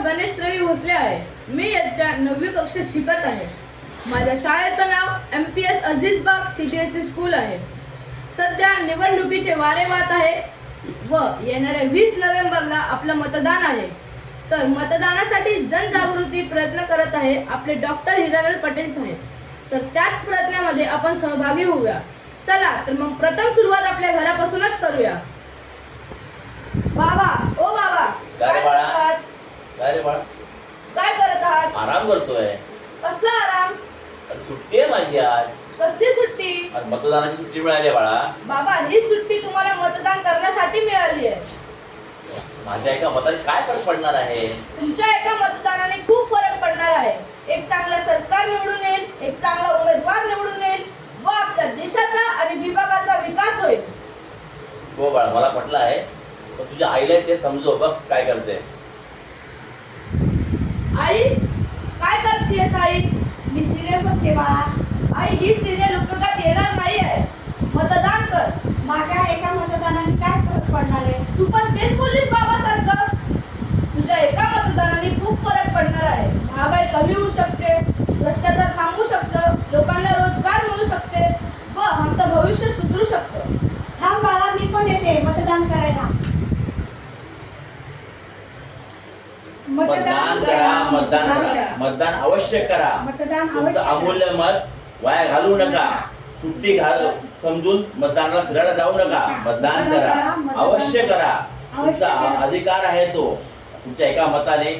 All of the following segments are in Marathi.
गणेश रवी भोसले आहे. मी इयत्ता 9वी कक्षेत शिकत आहे. माझ्या शाळेचं नाव MPS अझीजबाग CBSE स्कूल आहे. सध्या निवडणुकीचे वारे वाहत आहे व येणाऱ्या 20 नोव्हेंबरला आपलं मतदान आहे. तर मतदानासाठी जनजागृती प्रयत्न करत आहे आपले डॉक्टर हिरालाल पटेल साहेब. तर त्याच प्रयत्नामध्ये आपण सहभागी होऊया. चला तर मग प्रथम सुरुवात आपल्या घरापासूनच करूया. बाबा, ओ बाबा, काय रे बाळा? आहात? काय रे बाळा? काय करत आहात? आराम करतोय. कसला आराम? अरे सुट्टी आहे माझी आज. कसली सुट्टी? आज मतदानाची सुट्टी मिळाली आहे बाळा. बाबा, ही सुट्टी तुम्हाला मतदान करण्यासाठी मिळाली आहे. माझ्या एका मताने काय फरक पडणार आहे? तुमच्या एका मतदानाने खूप फरक पडणार आहे. एक चांगलं सरकार निवडून येईल, एक चांगला उमेदवार निवडून येईल व आपल्या देशाचा आणि विभागाचा विकास होईल. हो बाळा, मला पटलं आहे. पण तुझ्या आईला ते समजव बघ काय करते. आई, काय करतेस आई? मी सिरियल बघते बाळा. आई, ही सिरियल उपयोगात येणार नाही आहे. मतदान कर. माझ्या एका मतदानाने काय फरक पडणार आहे? तू पण तेच बोललीस बाबासारखं. तुझ्या एका मतदानाने खूप फरक पडणार आहे. महागाई कमी होऊ शकते, भ्रष्टाचार थांबू शकतं, लोकांना रोजगार मिळू शकते व आमचं भविष्य सुधरू शकतं. थांब बाळा, मी पण येते मतदान करायला. मतदान करा, मतदान करा, मतदान अवश्य करा. मतदान तुमचं अवश्य करा. अमूल्य मत वाया घालवू नका. सुट्टी समजून मतदानाला फिरायला जाऊ नका. मतदान करा, अवश्य करा. तुमचा अधिकार आहे तो. तुमच्या एका मताने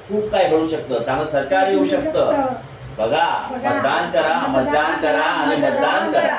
खूप काय घडू शकतं, चांगलं सरकार येऊ शकतं. बघा, मतदान करा, मतदान करा आणि मतदान करा.